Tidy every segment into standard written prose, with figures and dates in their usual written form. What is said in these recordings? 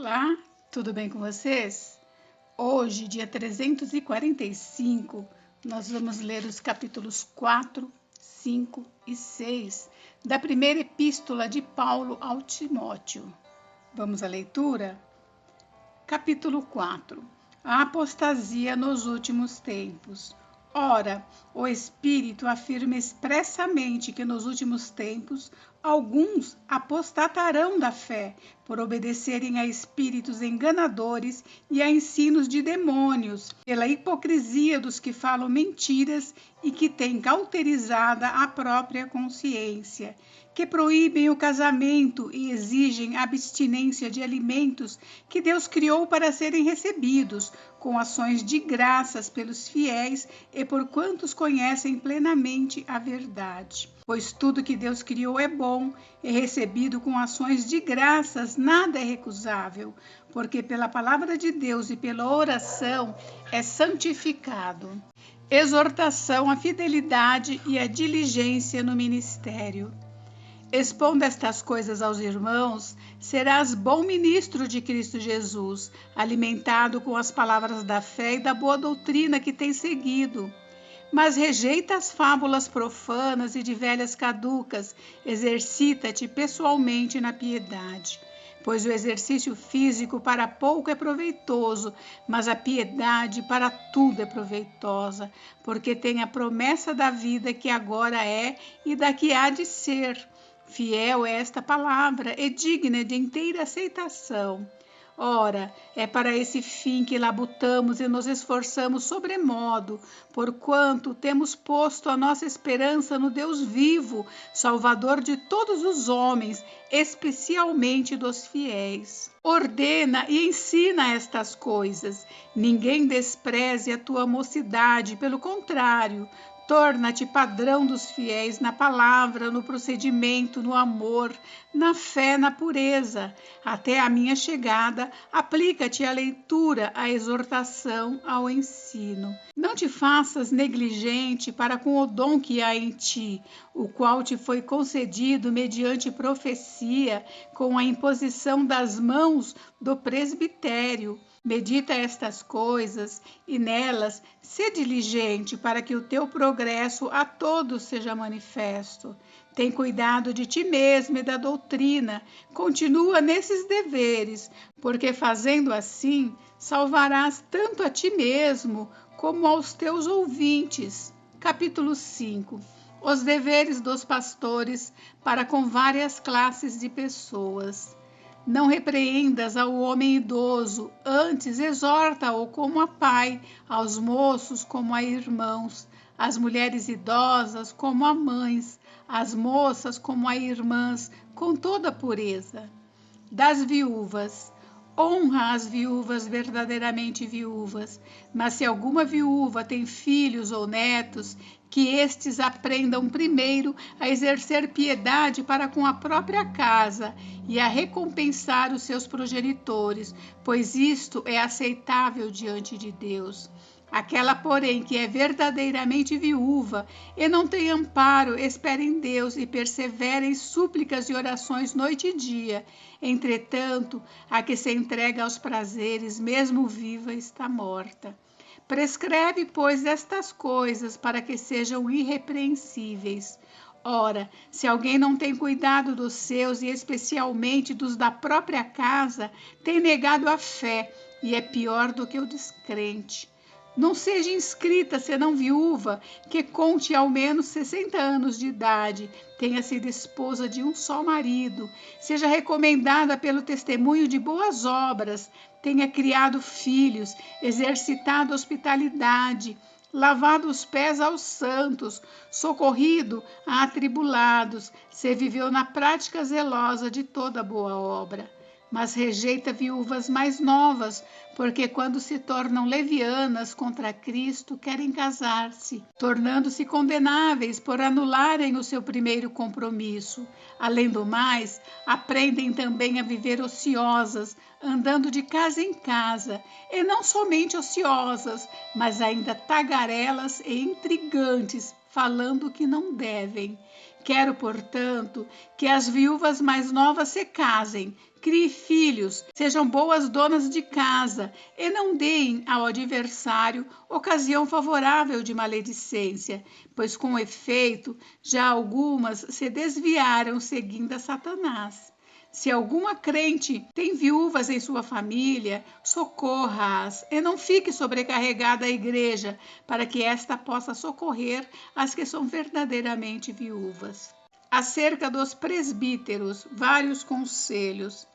Olá, tudo bem com vocês? Hoje, dia 345, nós vamos ler os capítulos 4, 5 e 6 da primeira epístola de Paulo ao Timóteo. Vamos à leitura? Capítulo 4. A apostasia nos últimos tempos. Ora, o Espírito afirma expressamente que nos últimos tempos alguns apostatarão da fé, por obedecerem a espíritos enganadores e a ensinos de demônios, pela hipocrisia dos que falam mentiras e que têm cauterizada a própria consciência, que proíbem o casamento e exigem abstinência de alimentos que Deus criou para serem recebidos, com ações de graças pelos fiéis e por quantos conhecem plenamente a verdade. Pois tudo que Deus criou é bom, e recebido com ações de graças nada é recusável, porque pela palavra de Deus e pela oração é santificado. Exortação à fidelidade e à diligência no ministério. Expondo estas coisas aos irmãos, serás bom ministro de Cristo Jesus, alimentado com as palavras da fé e da boa doutrina que tens seguido. Mas rejeita as fábulas profanas e de velhas caducas, exercita-te pessoalmente na piedade. Pois o exercício físico para pouco é proveitoso, mas a piedade para tudo é proveitosa, porque tem a promessa da vida que agora é e da que há de ser. Fiel é esta palavra e digna de inteira aceitação. Ora, é para esse fim que labutamos e nos esforçamos sobremodo, porquanto temos posto a nossa esperança no Deus vivo, Salvador de todos os homens, especialmente dos fiéis. Ordena e ensina estas coisas. Ninguém despreze a tua mocidade, pelo contrário, torna-te padrão dos fiéis na palavra, no procedimento, no amor, na fé, na pureza. Até a minha chegada, aplica-te à leitura, à exortação, ao ensino. Não te faças negligente para com o dom que há em ti, o qual te foi concedido mediante profecia, com a imposição das mãos do presbitério. Medita estas coisas e nelas sê diligente para que o teu progresso a todos seja manifesto. Tem cuidado de ti mesmo e da doutrina, continua nesses deveres, porque fazendo assim salvarás tanto a ti mesmo como aos teus ouvintes. Capítulo 5. Os deveres dos pastores para com várias classes de pessoas. Não repreendas ao homem idoso, antes exorta-o como a pai, aos moços como a irmãos, às mulheres idosas como a mães, às moças como a irmãs, com toda pureza. Das viúvas. Honra as viúvas verdadeiramente viúvas, mas se alguma viúva tem filhos ou netos, que estes aprendam primeiro a exercer piedade para com a própria casa e a recompensar os seus progenitores, pois isto é aceitável diante de Deus. Aquela, porém, que é verdadeiramente viúva e não tem amparo, espera em Deus e persevera em súplicas e orações noite e dia. Entretanto, a que se entrega aos prazeres, mesmo viva, está morta. Prescreve, pois, estas coisas para que sejam irrepreensíveis. Ora, se alguém não tem cuidado dos seus, e especialmente dos da própria casa, tem negado a fé e é pior do que o descrente. Não seja inscrita, senão viúva, que conte ao menos 60 anos de idade, tenha sido esposa de um só marido, seja recomendada pelo testemunho de boas obras, tenha criado filhos, exercitado hospitalidade, lavado os pés aos santos, socorrido a atribulados, se viveu na prática zelosa de toda boa obra. Mas rejeita viúvas mais novas, porque quando se tornam levianas contra Cristo, querem casar-se, tornando-se condenáveis por anularem o seu primeiro compromisso. Além do mais, aprendem também a viver ociosas, andando de casa em casa, e não somente ociosas, mas ainda tagarelas e intrigantes, falando o que não devem. Quero, portanto, que as viúvas mais novas se casem, criem filhos, sejam boas donas de casa e não deem ao adversário ocasião favorável de maledicência, pois com efeito já algumas se desviaram seguindo a Satanás. Se alguma crente tem viúvas em sua família, socorra-as e não fique sobrecarregada a igreja, para que esta possa socorrer as que são verdadeiramente viúvas. Acerca dos presbíteros, vários conselhos.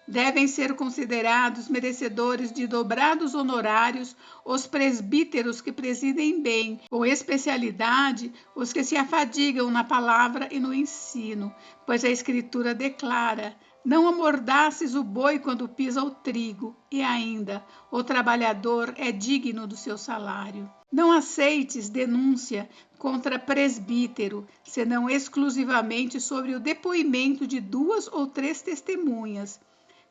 Devem ser considerados merecedores de dobrados honorários os presbíteros que presidem bem, com especialidade os que se afadigam na palavra e no ensino, pois a Escritura declara: não amordaces o boi quando pisa o trigo, e ainda, o trabalhador é digno do seu salário. Não aceites denúncia contra presbítero, senão exclusivamente sobre o depoimento de 2 ou 3 testemunhas.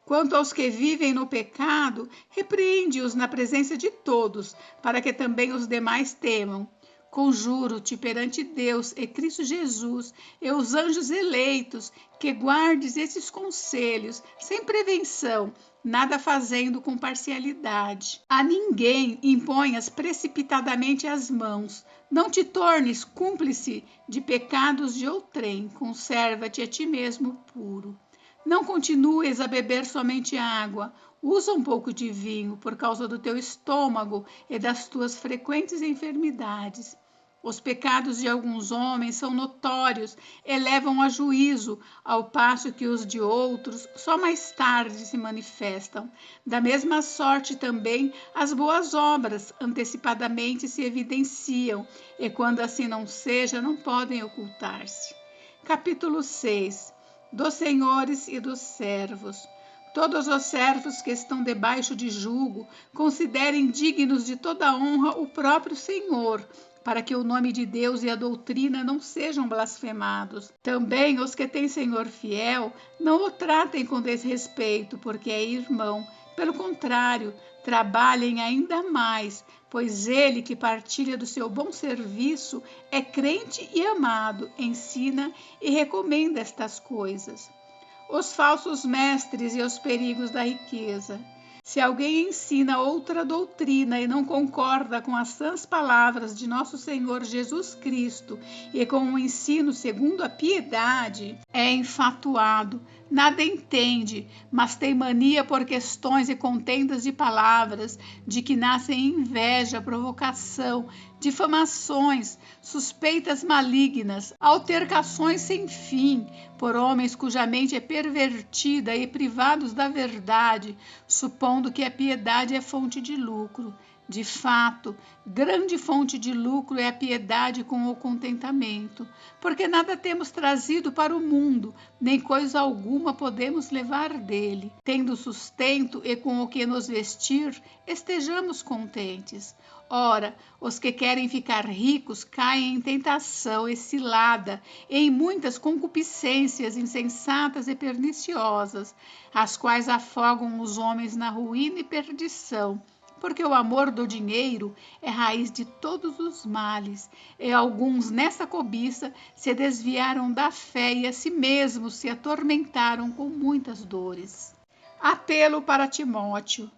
Quanto aos que vivem no pecado, repreende-os na presença de todos, para que também os demais temam. Conjuro-te perante Deus e Cristo Jesus e os anjos eleitos, que guardes esses conselhos, sem prevenção, nada fazendo com parcialidade. A ninguém imponhas precipitadamente as mãos. Não te tornes cúmplice de pecados de outrem, conserva-te a ti mesmo puro. Não continues a beber somente água, usa um pouco de vinho por causa do teu estômago e das tuas frequentes enfermidades. Os pecados de alguns homens são notórios e levam a juízo, ao passo que os de outros só mais tarde se manifestam. Da mesma sorte também as boas obras antecipadamente se evidenciam, e quando assim não seja, não podem ocultar-se. Capítulo 6. Dos senhores e dos servos. Todos os servos que estão debaixo de jugo considerem dignos de toda honra o próprio Senhor, para que o nome de Deus e a doutrina não sejam blasfemados. Também os que têm Senhor fiel não o tratem com desrespeito, porque é irmão. Pelo contrário, trabalhem ainda mais, pois ele que partilha do seu bom serviço é crente e amado, ensina e recomenda estas coisas. Os falsos mestres e os perigos da riqueza. Se alguém ensina outra doutrina e não concorda com as sãs palavras de nosso Senhor Jesus Cristo e com o ensino segundo a piedade, é enfatuado, nada entende, mas tem mania por questões e contendas de palavras, de que nascem inveja, provocação, difamações, suspeitas malignas, altercações sem fim, por homens cuja mente é pervertida e privados da verdade, supondo que a piedade é fonte de lucro. De fato, grande fonte de lucro é a piedade com o contentamento, porque nada temos trazido para o mundo, nem coisa alguma podemos levar dele. Tendo sustento e com o que nos vestir, estejamos contentes. Ora, os que querem ficar ricos caem em tentação e cilada, e em muitas concupiscências insensatas e perniciosas, as quais afogam os homens na ruína e perdição. Porque o amor do dinheiro é raiz de todos os males, e alguns nessa cobiça se desviaram da fé e a si mesmos se atormentaram com muitas dores. Apelo para Timóteo.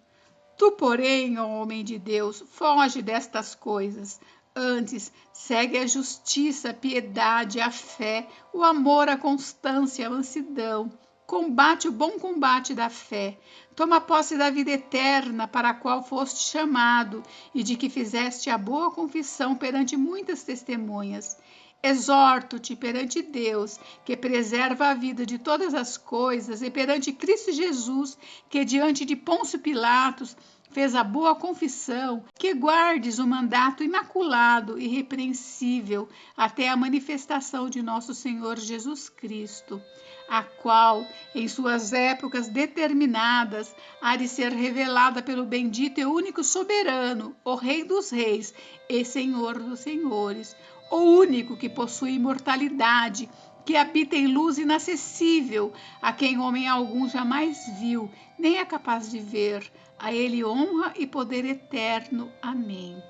Tu, porém, ó homem de Deus, foge destas coisas. Antes, segue a justiça, a piedade, a fé, o amor, a constância, a mansidão. Combate o bom combate da fé. Toma posse da vida eterna, para a qual foste chamado, e de que fizeste a boa confissão perante muitas testemunhas. Exorto-te perante Deus, que preserva a vida de todas as coisas, e perante Cristo Jesus, que diante de Pôncio Pilatos fez a boa confissão, que guardes o mandato imaculado e irrepreensível até a manifestação de nosso Senhor Jesus Cristo, a qual, em suas épocas determinadas, há de ser revelada pelo bendito e único soberano, o Rei dos Reis e Senhor dos Senhores, o único que possui imortalidade, que habita em luz inacessível, a quem homem algum jamais viu, nem é capaz de ver. A ele honra e poder eterno. Amém.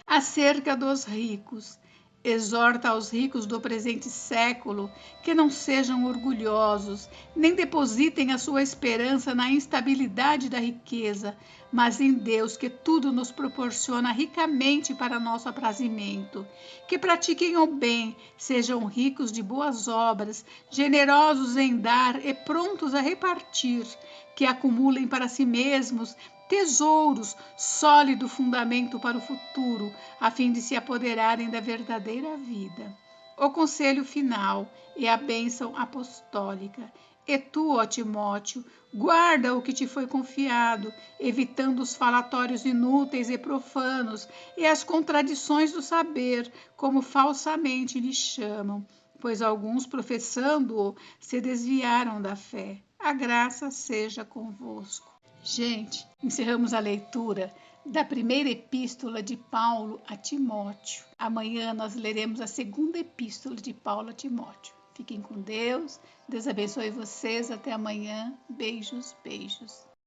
Acerca dos ricos. Exorta aos ricos do presente século que não sejam orgulhosos, nem depositem a sua esperança na instabilidade da riqueza, mas em Deus, que tudo nos proporciona ricamente para nosso aprazimento. Que pratiquem o bem, sejam ricos de boas obras, generosos em dar e prontos a repartir, que acumulem para si mesmos tesouros, sólido fundamento para o futuro, a fim de se apoderarem da verdadeira vida. O conselho final é a bênção apostólica. E tu, ó Timóteo, guarda o que te foi confiado, evitando os falatórios inúteis e profanos e as contradições do saber, como falsamente lhe chamam, pois alguns, professando-o, se desviaram da fé. A graça seja convosco. Gente, encerramos a leitura da primeira epístola de Paulo a Timóteo. Amanhã nós leremos a segunda epístola de Paulo a Timóteo. Fiquem com Deus, Deus abençoe vocês, até amanhã, beijos, beijos.